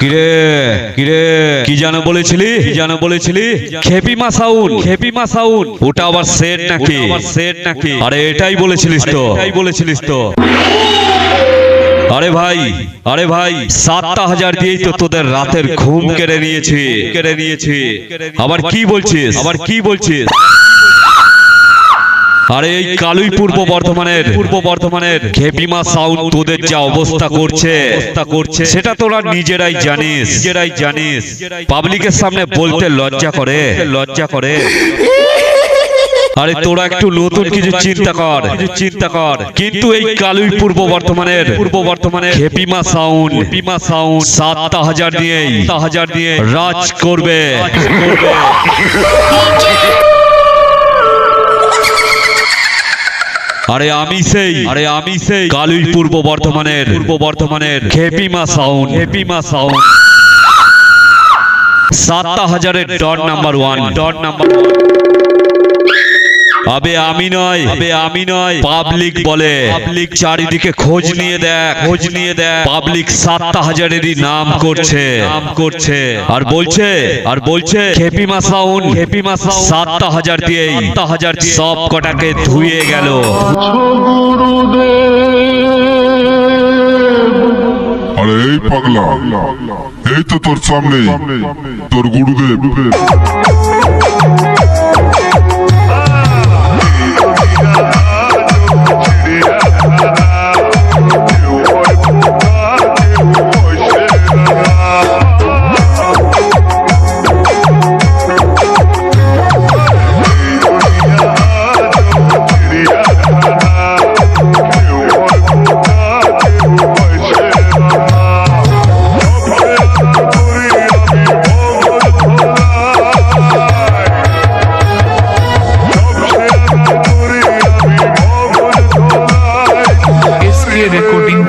কিরে কিরে কি জানো বলেছিলি খেপিমা সাউন্ড ওটা আবার সেট নাকি আরে এটাই বলেছিলিস তো আরে ভাই ৭,০০০ দিয়েই তো তোদের রাতের ঘুম কেড়ে নিয়েছি আবার কি বলছিস আরে এই কালুই পূর্ব বর্ধমানের খেপিমা সাউন্ড তোদের যা অবস্থা করছে সেটা তোরা নিজেরাই জানিস পাবলিকের সামনে বলতে লজ্জা করে আরে তোরা একটু নতুন কিছু চিন্তা কর কিন্তু এই কালুই পূর্ব বর্ধমানের খেপিমা সাউন্ড ৭,০০০ দিয়ে রাজ করবে আরে আমি সেই কালুই পূর্ব বর্ধমানের খেপিমা সাউন্ড ৭,০০০-এর ডট নাম্বার 1 আবে আমি নয় পাবলিক বলে চারিদিকে খোঁজ নিয়ে দেখ পাবলিক ৭,০০০-এরই নাম করছে আর বলছে খেপিমা সাউন্ড ৭,০০০ দিয়ে সব কটাকে ধুয়ে গেল। আরে এই পাগলা, এই তো তোর সামনে তোর গুরুদেব। Recording